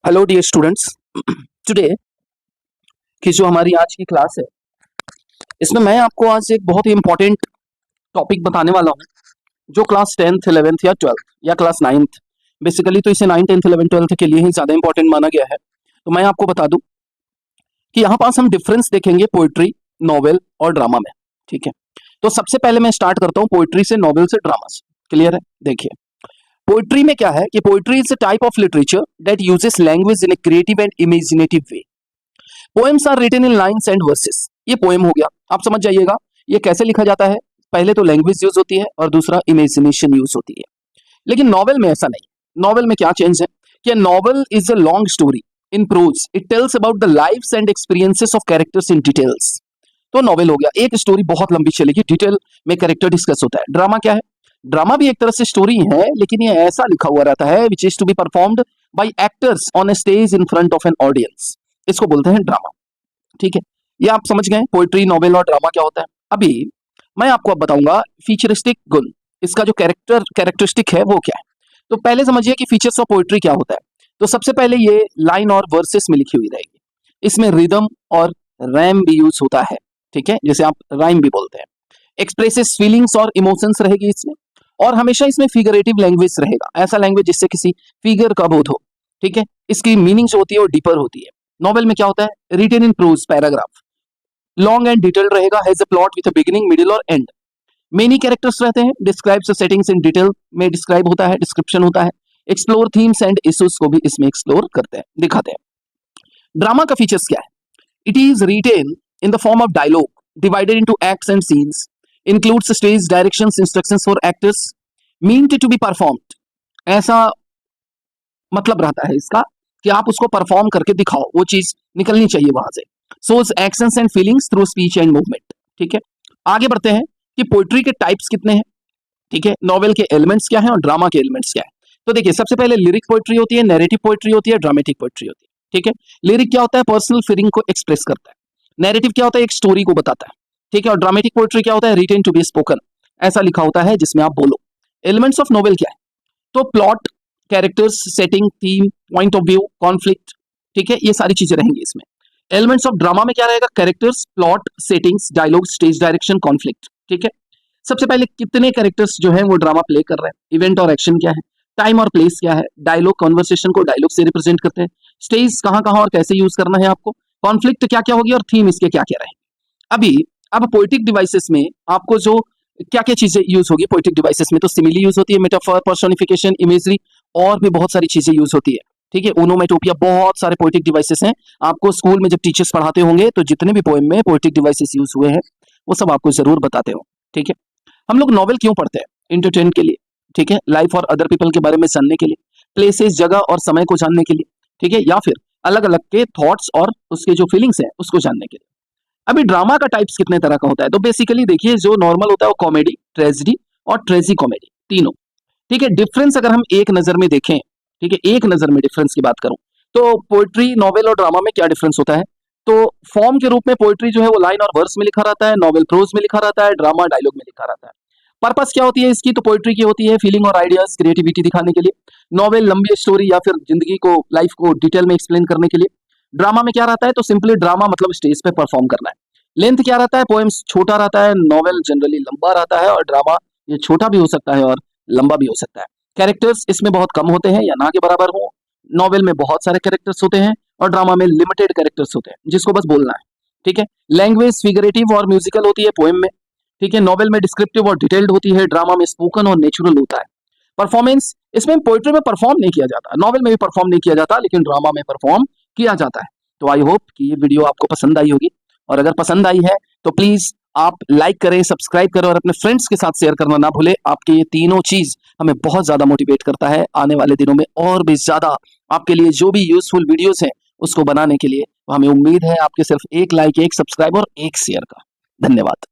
Hello dear students. Today की जो हमारी आज की क्लास है, इसमें मैं आपको आज एक बहुत ही इंपॉर्टेंट टॉपिक बताने वाला हूँ जो क्लास 10th 11th या 12th या क्लास 9th, बेसिकली तो इसे 9 10th 11 12th के लिए ही ज़्यादा इंपॉर्टेंट माना गया है। तो मैं आपको बता दूं कि यहाँ पास हम डिफरेंस देखेंगे पोइट्री, नॉवेल और ड्रामा में। ठीक है, तो सबसे पहले मैं स्टार्ट करता हूँ पोइट्री से, नॉवेल से, ड्रामा से। क्लियर है? देखिए, पोइट्री में क्या है कि poetry is a type of literature that uses language in a creative and imaginative way. Poems are written in lines and verses. ये पोएम हो गया, आप समझ जाइएगा ये कैसे लिखा जाता है। पहले तो लैंग्वेज यूज होती है और दूसरा इमेजिनेशन यूज होती है। लेकिन नॉवेल में ऐसा नहीं। नॉवेल में क्या चेंज है कि novel is a long story in prose. It tells about the lives and experiences of characters in details. तो नॉवेल हो गया, एक स्टोरी बहुत लंबी चलेगी, डिटेल में कैरेक्टर डिस्कस होता है। ड्रामा क्या है? ड्रामा भी एक तरह से स्टोरी है, लेकिन ये ऐसा लिखा हुआ रहता है which is to be performed by actors on a stage in front of an audience. इसको बोलते हैं ड्रामा। ठीक है, ये आप समझ गए पोइट्री, नॉवेल और ड्रामा क्या होता है। अभी मैं आपको अब बताऊंगा फीचरिस्टिक गुण, इसका जो कैरेक्टरिस्टिक है वो क्या है। तो पहले समझिए कि फीचर्स ऑफ पोइट्री क्या होता है। तो सबसे पहले ये लाइन और वर्सेस में लिखी हुई रहेगी। इसमें रिदम और रैम भी यूज होता है। ठीक है, जैसे आप राइम भी बोलते हैं। एक्सप्रेसेस फीलिंग्स और इमोशंस रहेगी इसमें, और हमेशा इसमें फिगरेटिव लैंग्वेज रहेगा, ऐसा लैंग्वेज जिससे किसी फिगर का बोध हो। ठीक है, इसकी मीनिंग जो होती है वो डीपर होती है। नॉवेल में क्या होता है? Written in prose, paragraph, long and detailed रहेगा, has a plot with a beginning, middle और एंड। मेनी कैरेक्टर्स रहते हैं, describes the settings in detail में डिस्क्राइब होता है, डिस्क्रिप्शन होता है। एक्सप्लोर थीम्स एंड इश्यूज को भी इसमें एक्सप्लोर करते हैं, दिखाते हैं। ड्रामा का फीचर्स क्या है? It is written in the form of dialogue divided into acts and scenes, includes stage directions, instructions for actors, meant to be performed. ऐसा मतलब रहता है इसका कि आप उसको परफॉर्म करके दिखाओ, वो चीज निकलनी चाहिए वहां से। Shows actions and feelings through speech and movement. ठीक है, आगे बढ़ते हैं कि पोइट्री के टाइप्स कितने हैं। ठीक है, नॉवेल के एलिमेंट्स क्या हैं और ड्रामा के एलिमेंट्स क्या है। तो देखिए, सबसे पहले लिरिक पोइट्री होती है, नैरेटिव पोइट्री होती है, ड्रामेटिक पोइट्री होती है। ठीक है, लिरिक क्या होता है? पर्सनल फीलिंग को एक्सप्रेस करता है। नैरेटिव क्या होता है? एक स्टोरी को बताता है। ठीक है, और ड्रामेटिक पोइट्री क्या होता है? रिटन टू बी स्पोकन, ऐसा लिखा होता है जिसमें आप बोलो। एलिमेंट्स ऑफ नॉवेल क्या है? तो plot, characters, setting, theme, point of view, conflict. ठीक है, ये सारी चीजें रहेंगी इसमें। एलिमेंट्स ऑफ ड्रामा में क्या रहेगा? Characters, plot, settings, dialogue, stage direction, conflict. ठीक है, सबसे पहले कितने कैरेक्टर्स जो है वो ड्रामा प्ले कर रहे हैं, इवेंट और एक्शन क्या है, टाइम और प्लेस क्या है, डायलॉग कॉन्वर्सेशन को डायलॉग से रिप्रेजेंट करते हैं, स्टेज कहाँ कहाँ और कैसे यूज करना है आपको, कॉन्फ्लिक्ट क्या क्या होगी और थीम इसके क्या क्या रहेंगे। अभी अब पोएटिक डिवाइसेस में आपको जो क्या क्या चीजें यूज होगी पोएटिक डिवाइसेस में, तो सिमिली यूज होती है, मेटाफर, पर्सोनिफिकेशन, इमेजरी, और भी बहुत सारी चीजें यूज होती है। ठीक है, ओनोमेटोपिया, बहुत सारे पोएटिक डिवाइसेस हैं। आपको स्कूल में जब टीचर्स पढ़ाते होंगे तो जितने भी पोएम में पोएटिक डिवाइसेस यूज हुए हैं वो सब आपको जरूर बताते हो। ठीक है, हम लोग नॉवेल क्यों पढ़ते हैं? एंटरटेन के लिए। ठीक है, लाइफ और अदर पीपल के बारे में जानने के लिए, प्लेसेस, जगह और समय को जानने के लिए। ठीक है, या फिर अलग अलग के थॉट्स और उसके जो फीलिंग्स हैं उसको जानने के लिए। अभी ड्रामा का टाइप्स कितने तरह का होता है? तो बेसिकली देखिए, जो नॉर्मल होता है वो कॉमेडी, ट्रेजेडी और ट्रेजी कॉमेडी, तीनों। ठीक है, डिफरेंस अगर हम एक नजर में देखें, ठीक है, एक नजर में डिफरेंस की बात करूं, तो पोएट्री, नॉवेल और ड्रामा में क्या डिफरेंस होता है? तो फॉर्म के रूप में पोएट्री जो है वो लाइन और वर्स में लिखा रहता है, नॉवेल प्रोज में लिखा रहता है, ड्रामा डायलॉग में लिखा रहता है। पर्पस क्या होती है इसकी? तो पोएट्री की होती है फीलिंग और आइडियाज, क्रिएटिविटी दिखाने के लिए। नॉवेल लंबी स्टोरी या फिर जिंदगी को, लाइफ को डिटेल में एक्सप्लेन करने के लिए। ड्रामा में क्या रहता है? तो सिंपली ड्रामा मतलब स्टेज पे परफॉर्म करना है। लेंथ क्या रहता है? पोएम्स छोटा रहता है, नॉवेल जनरली लंबा रहता है, और ड्रामा ये छोटा भी हो सकता है और लंबा भी हो सकता है। कैरेक्टर्स इसमें बहुत कम होते हैं या ना के बराबर हो। नॉवेल में बहुत सारे कैरेक्टर्स होते हैं और ड्रामा में लिमिटेड कैरेक्टर्स होते हैं जिसको बस बोलना है। ठीक है, लैंग्वेज फिगरेटिव और म्यूजिकल होती है पोएम में। ठीक है, नॉवेल में डिस्क्रिप्टिव और डिटेल्ड होती है, ड्रामा में स्पोकन और नेचुरल होता है। परफॉर्मेंस, इसमें पोएट्री में परफॉर्म नहीं किया जाता, नॉवेल में भी परफॉर्म नहीं किया जाता, लेकिन ड्रामा में परफॉर्म किया जाता है। तो आई होप कि ये वीडियो आपको पसंद आई होगी, और अगर पसंद आई है तो प्लीज आप लाइक करें, सब्सक्राइब करें और अपने फ्रेंड्स के साथ शेयर करना ना भूलें। आपके ये तीनों चीज हमें बहुत ज्यादा मोटिवेट करता है आने वाले दिनों में और भी ज्यादा आपके लिए जो भी यूजफुल वीडियोस हैं उसको बनाने के लिए। हमें उम्मीद है आपके सिर्फ एक लाइक, एक सब्सक्राइब और एक शेयर का। धन्यवाद।